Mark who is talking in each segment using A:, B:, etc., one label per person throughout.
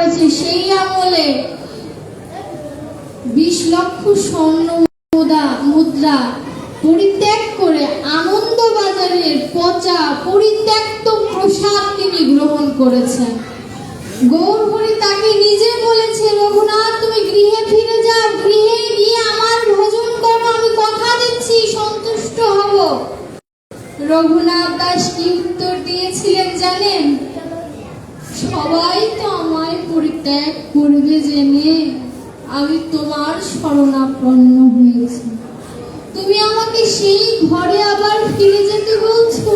A: করেছে সেই আমলে 20 লক্ষ স্বর্ণ মুদ্রা পরিত্যাগ করে আনন্দবাজারের পচা পরিত্যক্ত প্রসাদ তিনি গ্রহণ করেছেন। গৌরহরি তাকে নিজে বলেছে, রঘুনাথ তুমি গৃহে ফিরে যাও, গৃহে গিয়ে আমার ভজন করো, আমি কথা দিচ্ছি সন্তুষ্ট হব। রঘুনাথ দাস কি উত্তর দিয়েছিলেন জানেন? সবাই তো আমায় পরিত্যাগ করবে জেনে আমি তোমার শরণাপন্ন হয়েছি, তুমি আমাকে সেই ঘরে আবার ফিরে যেতে বলছো,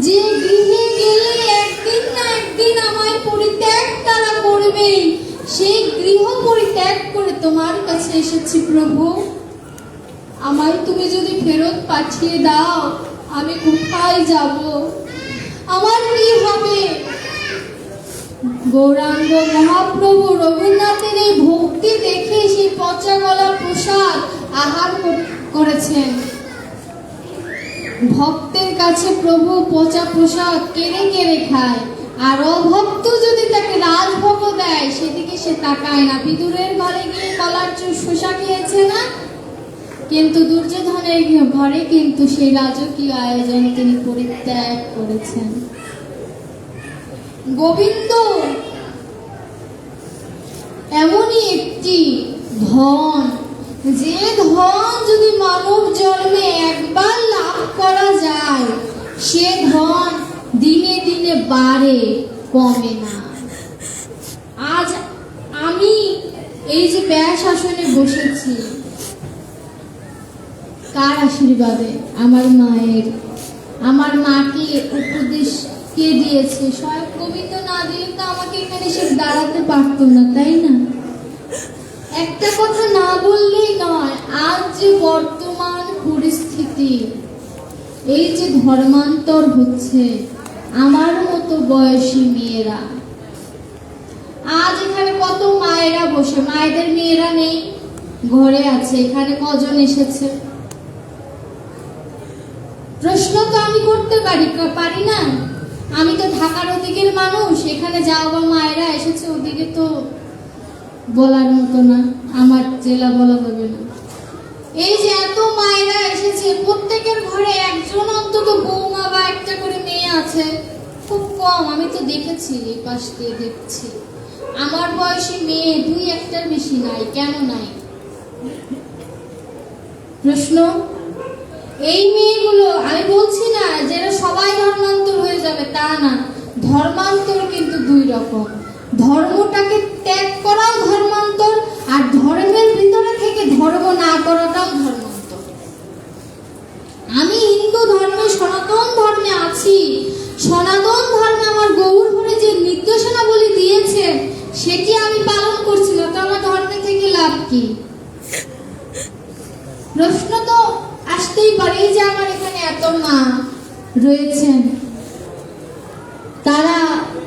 A: যে গৃহে গেলে একদিন না একদিন আমায় পরিত্যাগ তারা করবে, সেই গৃহ পরিত্যাগ করে তোমার কাছে এসেছি প্রভু, আমায় তুমি যদি ফেরত পাঠিয়ে দাও আমি কোথায় যাব, আমার কি হবে? গৌরাঙ্গ মহাপ্রভু রঘুনাথের এই ভক্তি দেখে সেই পচা গলা প্রসাদ আহার করেছেন। ভক্তের কাছে প্রভু পচা প্রসাদ কেড়ে কেড়ে খায়, আর অভক্ত যদি তাকে রাজভোগ দেয় সেদিকে সে তাকায় না। বিদুরের ঘরে গিয়ে কলার শসা খেয়েছে না, কিন্তু দুর্যোধনের ঘরে কিন্তু সেই রাজকীয় আয়োজন তিনি পরিত্যাগ করেছেন। গোবিন্দ এমনই একটি ধন, যে ধন যদি মানব জন্মে একবার লাভ করা যায় সে ধন দিনে দিনে বাড়ে, কমে না। আজ আমি এই যে ব্যাস আসনে বসেছি কার আশীর্বাদে? আমার মায়ের। আমার মাকে উপদেশ কে দিয়েছে? স্বয়ং গোবিন্দ না দিলে তো আমাকে এখানে এসে দাঁড়াতে পারতো না, তাই না? একটা কথা না বললেই নয়, আজ যে বর্তমান পরিস্থিতি, এই যে ধর্মান্তর হচ্ছে, আমার মতো বয়সী মেয়েরা, আজ এখানে কত মায়েরা বসে, মায়েদের মেয়েরা নেই, ঘরে আছে। এখানে কজন এসেছে? প্রশ্ন তো আমি করতে পারি না? আমি তো ঢাকার ওদিকের মানুষ, এখানে যাও বা মায়েরা এসেছে ওদিকে তো বলার মতো না, আমার জেলা বলা হবে না। এই যে এত মায়েরা এসেছে, প্রত্যেকের ঘরে একজন অন্তত বৌমা বা একটা করে মেয়ে আছে, খুব কম। আমি তো দেখেছি, এই পাশ দিয়ে দেখছি আমার বয়সী মেয়ে 2-1টার বেশি নাই। কেন নাই? প্রশ্ন। এই মেয়েগুলো, আমি বলছি না যারা সবাই ধর্মান্তর হয়ে যাবে, তা না। ধর্মান্তর কিন্তু 2 রকম। ধর্মটাকে ত্যাগ করাও ধর্মান্তর, আর ধর্মের ভিতরে থেকে ধর্ম না করাটাও ধর্মান্তর। আমি হিন্দু ধর্মে, সনাতন ধর্মে আছি। সনাতন ধর্মে আমার গৌরহরি যে নির্দেশনাবলী দিয়েছে সেটি আমি পালন করছি না, তো আমার ধর্মে থেকে লাভ কি? প্রশ্ন তো আসতেই পারে। যে আমার এখানে এত মা রয়েছেন, তারা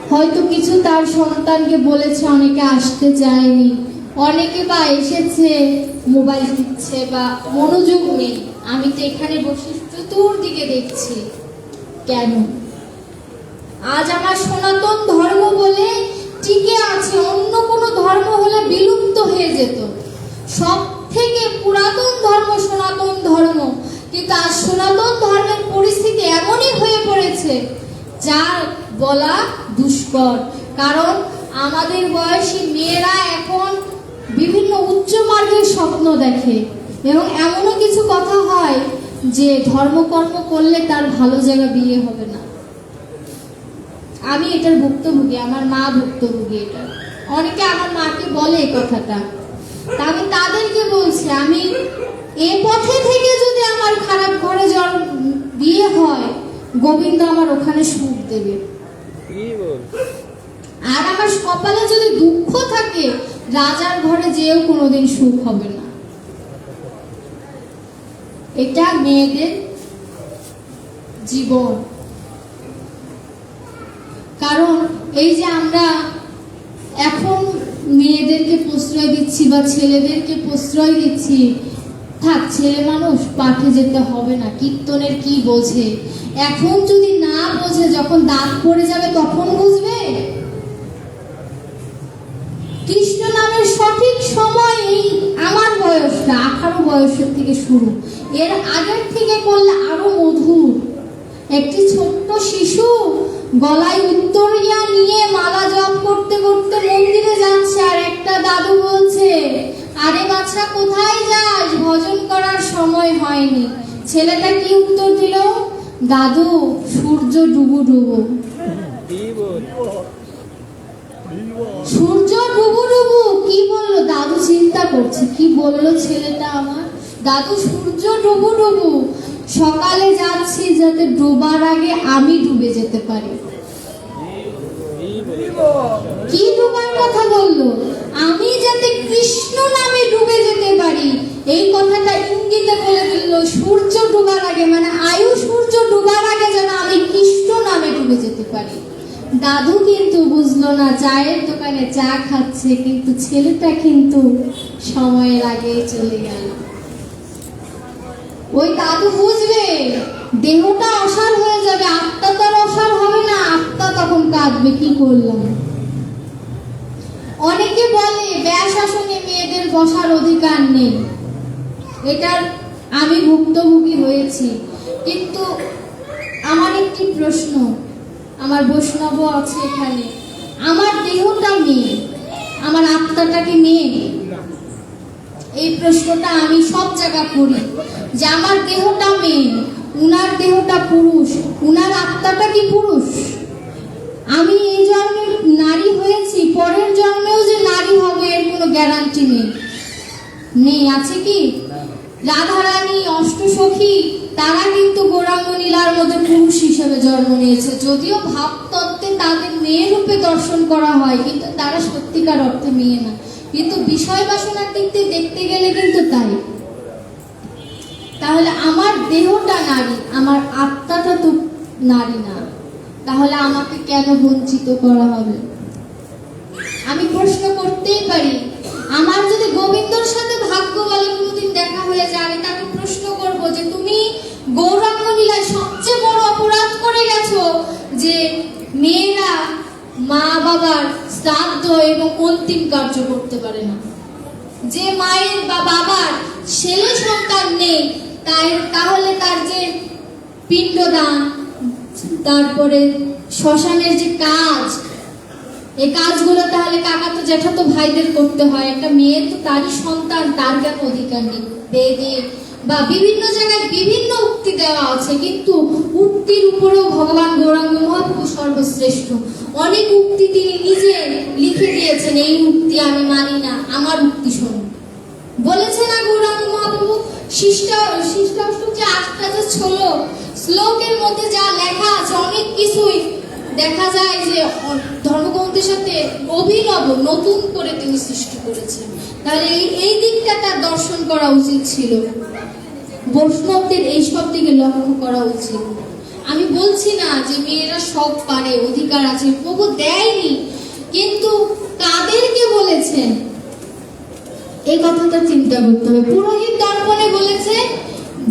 A: হয়তো কিছু তার সন্তানকে বলেছে, অনেকে আসতে চায়নি, অনেকে বা এসেছে মোবাইল টিপছে বা মনোযোগ নেই। আমি তো এখানে বসে চতুর্দিকে দেখছি। কেন? আজ আমার সনাতন ধর্ম বলে টিকে আছে, অন্য কোনো ধর্ম হলে বিলুপ্ত হয়ে যেত। সব থেকে পুরাতন ধর্ম সনাতন ধর্ম, কিন্তু আজ সনাতন ধর্মের পরিস্থিতি এমনই হয়ে পড়েছে যার বলা দুষ্কর। কারণ আমাদের বয়সী মেয়েরা এখন বিভিন্ন উচ্চ মার্গের স্বপ্ন দেখে, এবং এমনও কিছু কথা হয় যে ধর্মকর্ম করলে তার ভালো জায়গা বিয়ে হবে না। আমি এটার ভুক্তভোগী, আমার মা ভুক্তভোগী এটা। অনেকে আমার মাকে বলে এই কথাটা, তা আমি তাদেরকে বলছি, আমি এ পথে থেকে যদি আমার খারাপ ঘরে বিয়ে হয়, গোবিন্দ আমার ওখানে সুখ দেবে। আর আমার কপালে যদি দুঃখ থাকে, রাজার ঘরে যেও কোনোদিন সুখ হবে না। এটা মেয়েদের জীবন। কারণ এই যে আমরা এখন মেয়েদেরকে প্রশ্রয় দিচ্ছি বা ছেলেদেরকে প্রশ্রয় দিচ্ছি, থাক ছেলে মানুষ, পাঠে যেতে হবে না, কীর্তনের কি বোঝে? এখন যদি না বোঝে, যখন দাঁত পড়ে যাবে তখন বুঝবে। কৃষ্ণ নামের সঠিক সময় এই আমার বয়সটা 18 বয়সের থেকে শুরু, এর আগের থেকে করলে আরো মধুর। একটি ছোট্ট শিশু গলায় উত্তরিয়া নিয়ে মালা জপ করতে করতে মন্দিরে যাচ্ছে, আর একটা দাদু বলছে, আরে বাচ্চা কোথায় যাস, ভজন করার সময় হয়নি। ছেলেটা কি উত্তর দিল? দাদু, সূর্য ডুবু ডুবু। সূর্য ডুবু ডুবু কি বললো? দাদু চিন্তা করছে, কি বললো ছেলেটা আমার? দাদু, সূর্য ডুবু ডুবু, সকালে যাচ্ছি যাতে ডোবার আগে আমি ডুবে যেতে পারি। কি ডুবার কথা বললো? আমি যাতে কৃষ্ণ নামে ডুবে যেতে পারি, এই কথাটা ইঙ্গিতে বলে দিল। সূর্য ডুবার আগে মানে আয়ু সূর্য ডুবার আগে যেন আমি কৃষ্ণ নামে ডুবে যেতে পারি। দাদু কিন্তু বুঝলো না, চায়ের দোকানে চা খাচ্ছে, কিন্তু ছেলেটা কিন্তু সময়ের আগে চলে গেল। ওই দাদু বুঝবে দেহটা অসার হয়ে যাবে, আত্মা তো আর অসার হবে না, আত্মা তখন কাঁদবে, কি করলাম। অনেকে বলে ব্যাস আসনে মেয়েদের বসার অধিকার নেই, এটার আমি ভুক্তভোগী হয়েছি। কিন্তু আমার একটি প্রশ্ন, আমার বৈষ্ণব আছে এখানে, আমার দেহটা মেয়ে, আমার আত্মাটা কি মেয়ে? এই প্রশ্নটা আমি সব জায়গা করি যে আমার দেহটা মেয়ে, উনার দেহটা পুরুষ, উনার আত্মাটা কি পুরুষ? আমি এই জন্মে নারী হয়েছি, পরের জন্মেও যে নারী হবে এর কোনো গ্যারান্টি নেই। আছে কি? রাধারানী, অষ্টসখী, তারা কিন্তু গৌরাঙ্গ লীলার মধ্যে পুরুষ হিসেবে জন্ম নিয়েছে, যদিও ভাবতত্ত্বে তাদের মেয়ে রূপে দর্শন করা হয়, কিন্তু তারা সত্যিকার অর্থে মেয়ে না। কিন্তু বিষয় বাসনার দিক থেকে দেখতে গেলে কিন্তু তাই। তাহলে আমার দেহটা নারী, আমার আত্মাটা তো নারী না, তাহলে আমাকে কেন বঞ্চিত করা হবে? আমি প্রশ্ন করতেই পারি। আমার যদি গোবিন্দর সাথে ভাগ্য বলে কোনোদিন দেখা হয়ে যায়, আমি তাকে প্রশ্ন করব যে তুমি গৌরাঙ্গ লীলায় সবচেয়ে বড় অপরাধ করে গেছো যে মেয়েরা মা বাবার শ্রাদ্ধ এবং অন্তিম কার্য করতে পারে না। যে মায়ের বা বাবার ছেলে সন্তান নেই, তাহলে তার যে পিণ্ডদান, তারপরে শ্মশানের যে কাজ, এই কাজগুলো তাহলে কাকাতো জ্যাঠাতো ভাইদের করতে হয়। একটা মেয়ে তো তারই সন্তান, তার কেন অধিকার নেই? বেদে বা বিভিন্ন জায়গায় বিভিন্ন উক্তি দেওয়া আছে, কিন্তু উক্তির উপরেও ভগবান গৌরাঙ্গ মহাপ্রভু সর্বশ্রেষ্ঠ। অনেক উক্তি তিনি নিজে লিখে দিয়েছেন, এই উক্তি আমি মানি না, আমার উক্তি শোনো। বলেছে না গৌরাঙ্গ মহাপ্রভু? শিষ্টাষ্টক যে 8টা যে শ্লোকের মধ্যে যা লেখা আছে, অনেক কিছুই দেখা যায় যে ধর্মগ্রন্থের সাথে অভিনব নতুন করে তিনি সৃষ্টি করেছেন। তাহলে এই দিকটা তার দর্শন করা উচিত ছিল, বৈষ্ণবদের এই সব দিকে লক্ষ্য করা উচিত। আমি বলছি না যে মেয়েরা সব পারে, অধিকার আছে, প্রভু দেয়নি, কিন্তু কাদেরকে বলেছেন এই কথাটা চিন্তা করতে হবে। পুরোহিত দর্পণে বলেছে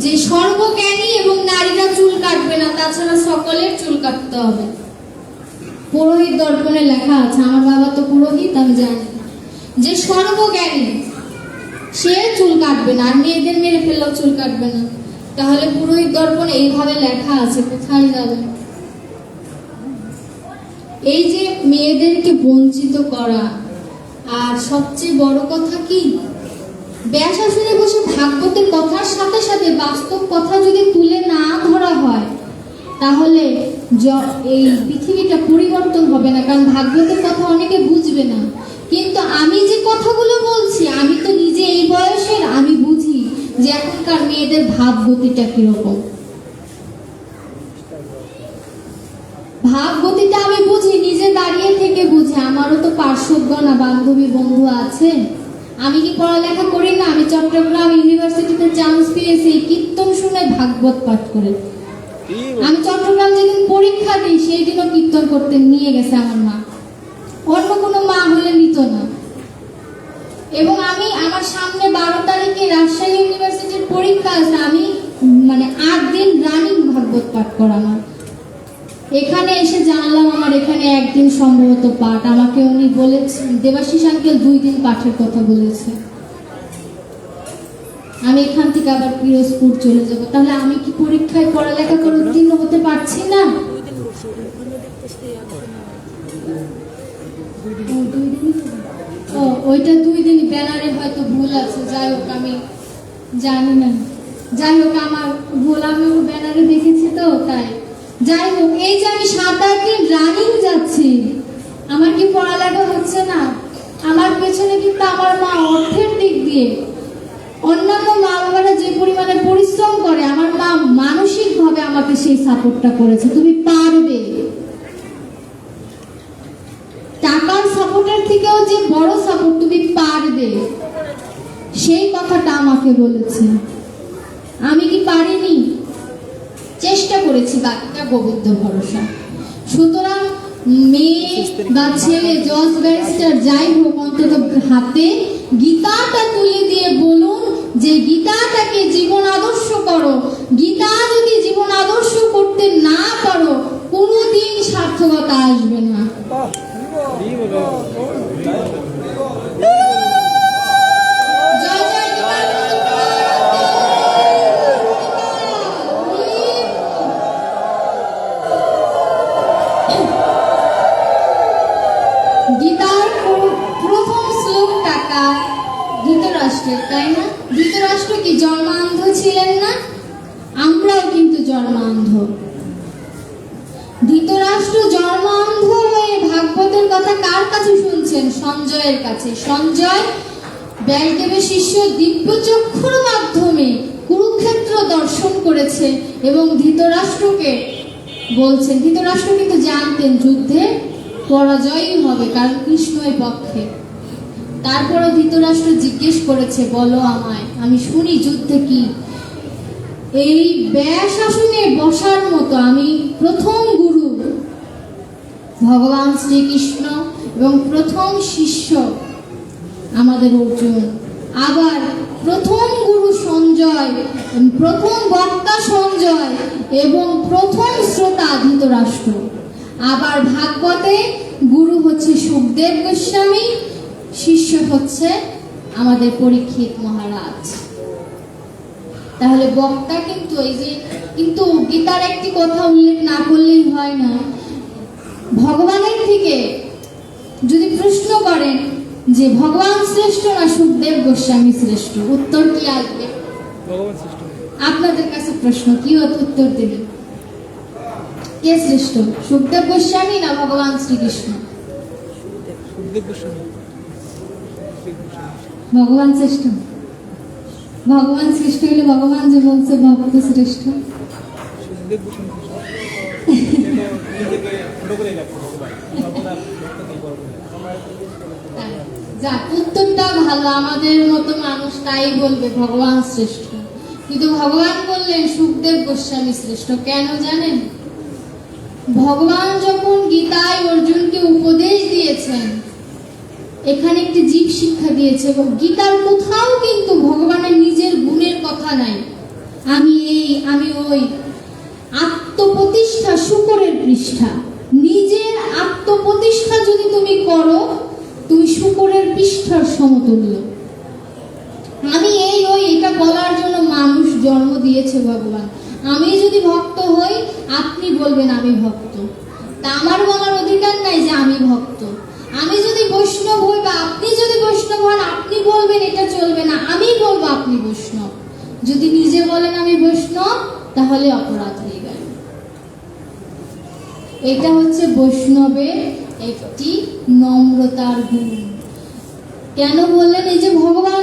A: যে সর্বজ্ঞানী এবং নারীরা চুল কাটবে না, তাছাড়া সকলের চুল কাটতে হবে। পুরোহিত দর্পণে লেখা আছে, আমার বাবা তো পুরোহিত, আমি জানি যে সর্বজ্ঞানী সে চুল কাটবে না, আর মেয়েদের মেরে ফেললেও চুল কাটবে না। তাহলে পুরোহিত দর্পণে এইভাবে লেখা আছে, কোথায় যাবে? এই যে মেয়েদেরকে বঞ্চিত করা, আর সবচেয়ে বড় কথা কি, ব্যাসাসনে বসে ভাগবতের কথার সাথে সাথে বাস্তব কথা যদি তুলে না ধরা হয়, তাহলে এই পৃথিবীটা পরিবর্তন হবে না। কারণ ভাগবতের কথা অনেকে বুঝবে না, কিন্তু আমি যে কথাগুলো বলছি, আমি তো নিজে এই বয়সের, আমি বুঝি যে এখনকার মেয়েদের ভাবগতিটা কিরকম। ভাবগতিটা আমি বুঝি, নিজে দাঁড়িয়ে থেকে বুঝি। আমারও তো পার্শ্বগণা বান্ধবী বন্ধু আছে, আমি কি পড়ালেখা করি না? আমি চট্টগ্রাম ইউনিভার্সিটিতে চান্স পেয়েছি কীর্তন শুনে ভাগবত পাঠ করে। আমি চট্টগ্রাম যেদিন পরীক্ষা দিই সেই দিনও কীর্তন করতে নিয়ে গেছে আমার মা, অন্য কোনো মা হলে নিত না। এবং আমি আমার সামনে 12 তারিখে রাজশাহী ইউনিভার্সিটির পরীক্ষা আছে, আমি 8 দিন রানিং ভাগবত পাঠ করা আমার। এখানে এসে জানলাম আমার এখানে একদিন সম্ভবত পাঠ, আমাকে উনি বলেছেন দেবাশিস আঙ্কেল 2 দিন পাঠের কথা বলেছে। আমি এখান থেকে আবার পিরোজপুর চলে যাব, তাহলে আমি কি পরীক্ষায় পড়ালেখা করে উত্তীর্ণ হতে পারছি না? ওইটা 2 দিন ব্যানারে হয়তো ভুল আছে, যাই হোক আমি জানি না, যাই হোক আমার ভুল, আমি ব্যানারে দেখেছি তো তাই। যাই হোক, এই যে আমি 7-8 দিন রানিং যাচ্ছি, আমার কি পড়ালেখা হচ্ছে না? আমার পেছনে কিন্তু আমার মা অর্থের দিক দিয়ে, অন্যান্য মা বাবারা যে পরিমাণে পরিশ্রম করে, আমার মা মানসিকভাবে আমাকে সেই সাপোর্টটা করেছে, তুমি পারবে। টাকার সাপোর্টের থেকেও যে বড় সাপোর্ট, তুমি পারবে, সেই কথাটা আমাকে বলেছে। আমি কি পারিনি? চেষ্টা করেছি, বাকিটা গোবিন্দ ভরসা। সুতরাং মেয়ে বা ছেলে, জজ ব্যারিস্টার যাই হোক, অন্তত হাতে গীতাটা তুলে দিয়ে বলুন যে গীতাটাকে জীবন আদর্শ করো। গীতা যদি জীবন আদর্শ করতে না পারো, কোনোদিন সার্থকতা আসবে না। গীতার প্রথম শ্লোকটা ধৃতরাষ্ট্রের, তাই না? ধৃতরাষ্ট্র কি জন্মান্ধ ছিলেন না? আমরাও কিন্তু জন্মান্ধ। ধৃতরাষ্ট্র জন্মান্ধ হয়ে ভাগবতের কথা কার কাছে শুনছেন? সঞ্জয়ের কাছে। সঞ্জয় ব্যাসদেবের শিষ্য, দিব্যচক্ষুর মাধ্যমে কুরুক্ষেত্র দর্শন করেছে এবং ধৃতরাষ্ট্রকে বলছেন। ধৃতরাষ্ট্র কিন্তু জানতেন যুদ্ধে পরাজয়ই হবে, কারণ কৃষ্ণের পক্ষে। তারপরও ধৃতরাষ্ট্র জিজ্ঞেস করেছে, বলো আমায়, আমি শুনি যুদ্ধে কি। এই ব্যাস আসনে বসার মতো আমি প্রথম গুরু ভগবান শ্রীকৃষ্ণ এবং প্রথম শিষ্য আমাদের অর্জুন, আবার প্রথম গুরু সঞ্জয়, প্রথম বক্তা সঞ্জয় এবং প্রথম শ্রোতা ধৃতরাষ্ট্র। আবার ভাগবতে গুরু হচ্ছে সুখদেব গোস্বামী, শিষ্য হচ্ছে আমাদের পরীক্ষিত মহারাজ। তাহলে বক্তা কিন্তু এই যে, কিন্তু গীতার একটি কথা উল্লেখ না করলেই হয় না। ভগবানের থেকে যদি প্রশ্ন করেন যে ভগবান শ্রেষ্ঠ না সুখদেব গোস্বামী শ্রেষ্ঠ, উত্তর কি আসবে? ভগবান শ্রেষ্ঠ। আপনাদের কাছে প্রশ্ন, কি উত্তর দেবেন? কে শ্রেষ্ঠ, সুখদেব গোস্বামী না ভগবান শ্রীকৃষ্ণ? ভগবান শ্রেষ্ঠ। ভগবান শ্রেষ্ঠ হলে ভগবান যে বলছে ভক্ত শ্রেষ্ঠ। যাক, উত্তরটা ভালো, আমাদের মতো মানুষ তাই বলবে ভগবান শ্রেষ্ঠ, কিন্তু ভগবান বললেন সুখদেব গোস্বামী শ্রেষ্ঠ। কেন জানেন? ভগবান যখন গীতায় অর্জুনকে উপদেশ দিয়েছেন, এখানে একটি জীব শিক্ষা দিয়েছে। গীতার কোথাও কিন্তু ভগবানের নিজের গুণের কথা নাই, আমি এই আমি ওই। আত্মপ্রতিষ্ঠা শূকরের পৃষ্ঠা। নিজের আত্মপ্রতিষ্ঠা যদি তুমি করো, তুমি শূকরের পৃষ্ঠার সমতুল্য। আমি এই ওই, এটা বলার জন্য মানুষ জন্ম দিয়েছে ভগবান। আমি যদি ভক্ত হই, আপনি বলবেন আমি ভক্ত, তা আমার বলার অধিকার নাই যে আমি ভক্ত। আমি যদি বৈষ্ণব হই বা আপনি যদি বৈষ্ণব হন, আপনি বলবেন এটা চলবে না, আমি বলবো আপনি বৈষ্ণব। যদি নিজে বলেন আমি বৈষ্ণব, তাহলে অপরাধ হয়ে গেল। এটা হচ্ছে বৈষ্ণবের একটি নম্রতার গুণ। কেন বললেন? এই যে ভগবান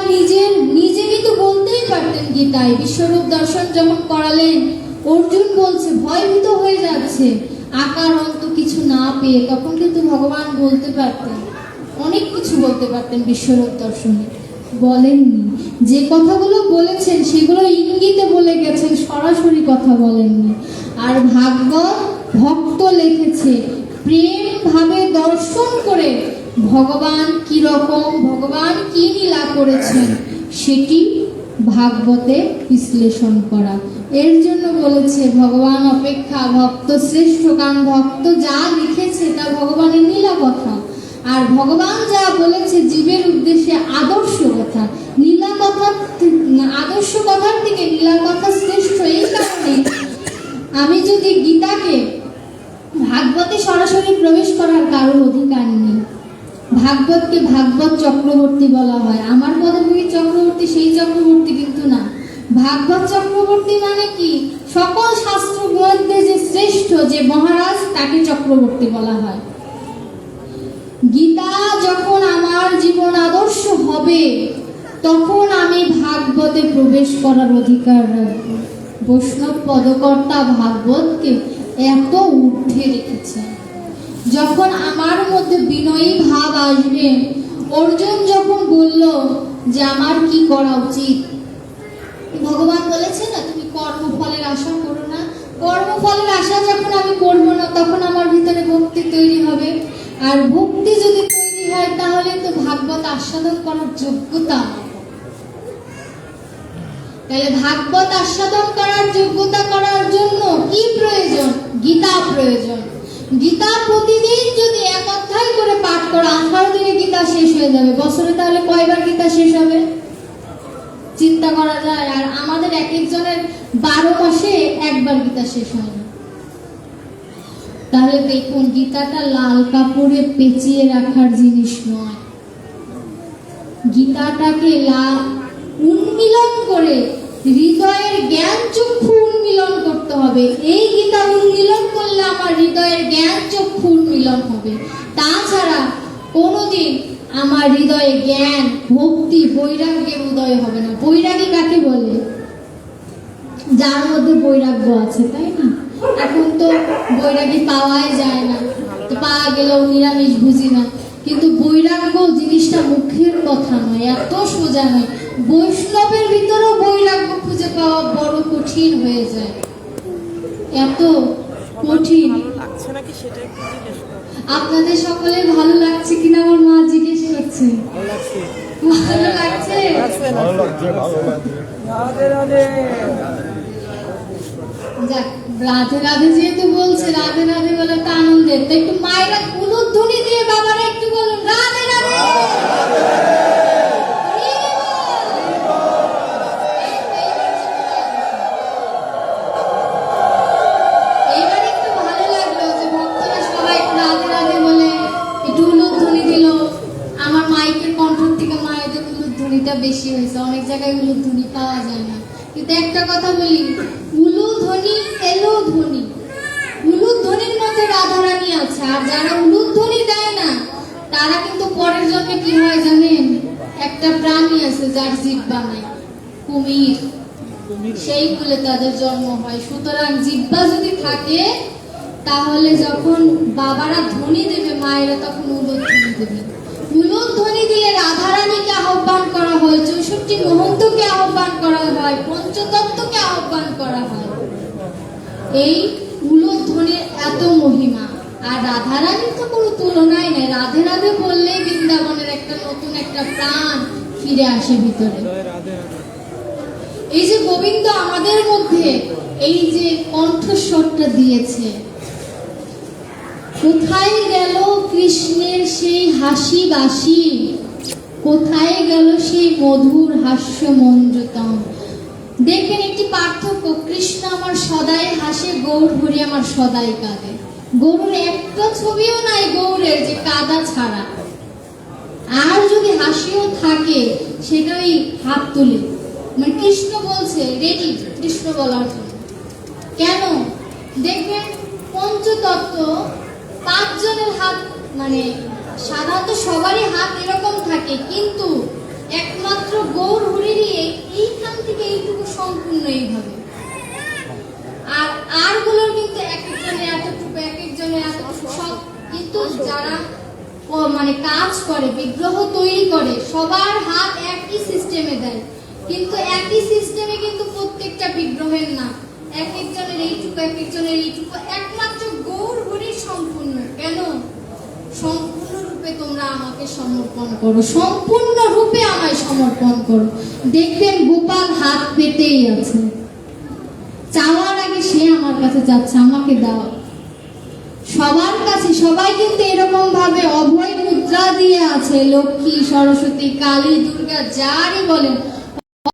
A: নিজে কিন্তু বলতেই পারতেন গীতায়, বিশ্বরূপ দর্শন যখন করালেন, অর্জুন বলছে ভয়ভীত হয়ে যাচ্ছে আকার অন্ত কিছু না পেয়ে, তখন কিন্তু ভগবান বলতে পারতেন, অনেক কিছু বলতে পারতেন বিশ্বরূপ দর্শনে, বলেননি। যে কথাগুলো বলেছেন সেগুলো ইঙ্গিতে বলে গেছেন, সরাসরি কথা বলেননি। আর ভাগবত ভক্ত লিখেছে, প্রেম ভাবে দর্শন করে ভগবান কি রকম, ভগবান কি লীলা করেছেন সেটি ভাগবতে বিশ্লেষণ করা। এর জন্য বলেছে ভগবান অপেক্ষা ভক্ত শ্রেষ্ঠ, কারণ ভক্ত যা লিখেছে তা ভগবানের নীলা কথা, আর ভগবান যা বলেছে জীবের উদ্দেশ্যে আদর্শ কথা। নীলা কথা, আদর্শ কথার থেকে নীলা কথা শ্রেষ্ঠ। এই কারণে আমি যদি গীতাকে ভাগবতে সরাসরি প্রবেশ করার কারোর অধিকার নেই। ভাগবতকে ভাগবত চক্রবর্তী বলা হয়। আমার পদবী চক্রবর্তী সেই চক্রবর্তী কিন্তু না। ভাগবত চক্রবর্তী মানে কি, সকল শাস্ত্র মধ্যে যে শ্রেষ্ঠ, যে মহারাজ, তাকে চক্রবর্তী বলা হয়। গীতা যখন আমার জীবন আদর্শ হবে তখন আমি ভাগবতে প্রবেশ করার অধিকার রাখব। বৈষ্ণব পদকর্তা ভাগবতকে এত ঊর্ধ্বে রেখেছে। যখন আমার মধ্যে বিনয়ী ভাব আসবে, অর্জুন যখন বলল যে আমার কি করা উচিত, ভগবান বলেছে না তুমি কর্মফলের আশা করো না। কর্মফলের আশা যখন আমি করবো না তখন আমার ভিতরে ভক্তি তৈরি হবে, আর ভক্তি যদি তৈরি হয় তাহলে তো ভাগবত আস্বাদন করার যোগ্যতা। তাহলে ভাগবত আস্বাদন করার যোগ্যতা করার জন্য কি প্রয়োজন? গীতা প্রয়োজন। গীতা প্রতিদিন যদি এক অধ্যায় করে পাঠ করো, 18 দিনে গীতা শেষ হয়ে যাবে। বছরে তাহলে কয়বার গীতা শেষ হবে চিন্তা করা যায়। আর আমাদের এক একজনের 12 মাসে একবার গীতা শেষ হয় না। তাহলে দেখুন, গীতাটা লাল কাপড়ে পেঁচিয়ে রাখার জিনিস নয়। গীতাটাকে উন্মিলন করে হৃদয়ের জ্ঞান চক্ষু উন্মিলন করতে হবে। এই গীতা উন্মিলন করলে আমার হৃদয়ের জ্ঞান চক্ষু উন্মিলন হবে। তাছাড়া কোনোদিন আমার হৃদয়ে জ্ঞান, ভক্তি, বৈরাগ্যের উদয় হবে না। বৈরাগী কাকে বলে? যার মধ্যে বৈরাগ্য আছে, তাই না? এখন তো বৈরাগী পাওয়াই যায় না, তো পাওয়া গেলেও নিরামিষ বুঝি না। কিন্তু বৈরাগ্য জিনিসটা মুখের কথা নয়, এত সোজা নয়। বৈষ্ণবের ভিতরেও বৈরাগ্য খুঁজে পাওয়া বড় কঠিন হয়ে যায়, এত কঠিন। আপনাদের সকলের ভালো লাগছে কিনা আমার মা জিজ্ঞেস করছে। ভালো লাগছে? যাক, রাধে রাধে যেহেতু বলছে, রাধে রাধে বলে তো আনন্দের। তো একটু মায়েরা উলুধ্বনি দিয়ে বাবারা একটু বলুন রাধে রাধে। এবার একটু ভালো লাগলো যে ভক্তরা সবাই রাধে রাধে বলে একটু উলুধ্বনি দিল। আমার মাইকের কণ্ঠ থেকে মায়েদের উলুধ্বনিটা বেশি হয়েছে। অনেক জায়গায় উলুধ্বনি পাওয়া যায় না। কিন্তু একটা কথা বলি, উলুধ্বনি এলোধ্বনি, উলুধ্বনির মধ্যে রাধারানী আছে। আর যারা উলুধ্বনি দেয় না তারা কিন্তু পরের জন্মে কি হয় জানেন? একটা প্রাণী আছে যার জিহ্বা নাই, কুমির, সেই কুলে তাদের জন্ম হয়। সুতরাং জিহ্বা যদি থাকে তাহলে যখন বাবারা ধ্বনি দেবে, মায়েরা তখন উলুধ্বনি দেবে। উলুধ্বনি দিলে রাধারানীকে আহ্বান করা হয়, 64 মহন্তকে আহ্বান করা হয়, পঞ্চতত্ত্বকে আহ্বান করা হয়। এই উলুধ্বনির এত মহিমা। আর রাধারানীর তো কোনো তুলনাই নেই। রাধে রাধে বললেই বৃন্দাবনের একটা নতুন একটা প্রাণ ফিরে আসে ভিতরে। এই যে গোবিন্দ আমাদের মধ্যে এই যে কণ্ঠস্বরটা দিয়েছে, কোথায় গেল কৃষ্ণের সেই হাসি বাসি? কোথায় গেল সেই মধুর হাস্য মঞ্জুতম? দেখবেন একটি পার্থক্য, কৃষ্ণ আমার সদাই হাসে, গৌর হরি আমার সদাই কাঁদে। গৌরের একটা ছবিও নাই গৌরের যে কাঁদা ছাড়া। আর যদি হাসিও থাকে সেটা ওই হাত তুলে, মানে কৃষ্ণ বলছে রেডি কৃষ্ণ বলার জন্য। কেন? দেখবেন পঞ্চতত্ত্ব 5 জনের হাত, মানে সাধারণত সবারই হাত এরকম থাকে, কিন্তু একমাত্র গৌর হরিরই এইখান থেকে এইটুকু সম্পূর্ণ এইভাবে। আর গুলোর কিন্তু এক একজনের এতটুকু, এক একজনের এতটুকু সব। কিন্তু যারা মানে কাজ করে, বিগ্রহ তৈরি করে, সবার হাত একই সিস্টেমে দেয়, কিন্তু একই সিস্টেমে কিন্তু প্রত্যেকটা বিগ্রহের না। এক একজনের এইটুকু, এক একজনের এইটুকু। একমাত্র গৌর হরি সম্পূর্ণ। কেন? সম্পূর্ণরূপে রূপে তোমরা আমাকে সমর্পণ করো, সম্পূর্ণ রূপে আমায় সমর্পণ করো। দেখবেন গোপাল হাত পেতেই আছে, চাওয়ার আগে সে আমার কাছে যাচ্ছে, আমাকে দাও। সবার কাছে সবাই কিন্তু এরকম ভাবে অভয় মুদ্রা দিয়ে আছে, লক্ষ্মী, সরস্বতী, কালী, দুর্গা যারই বলেন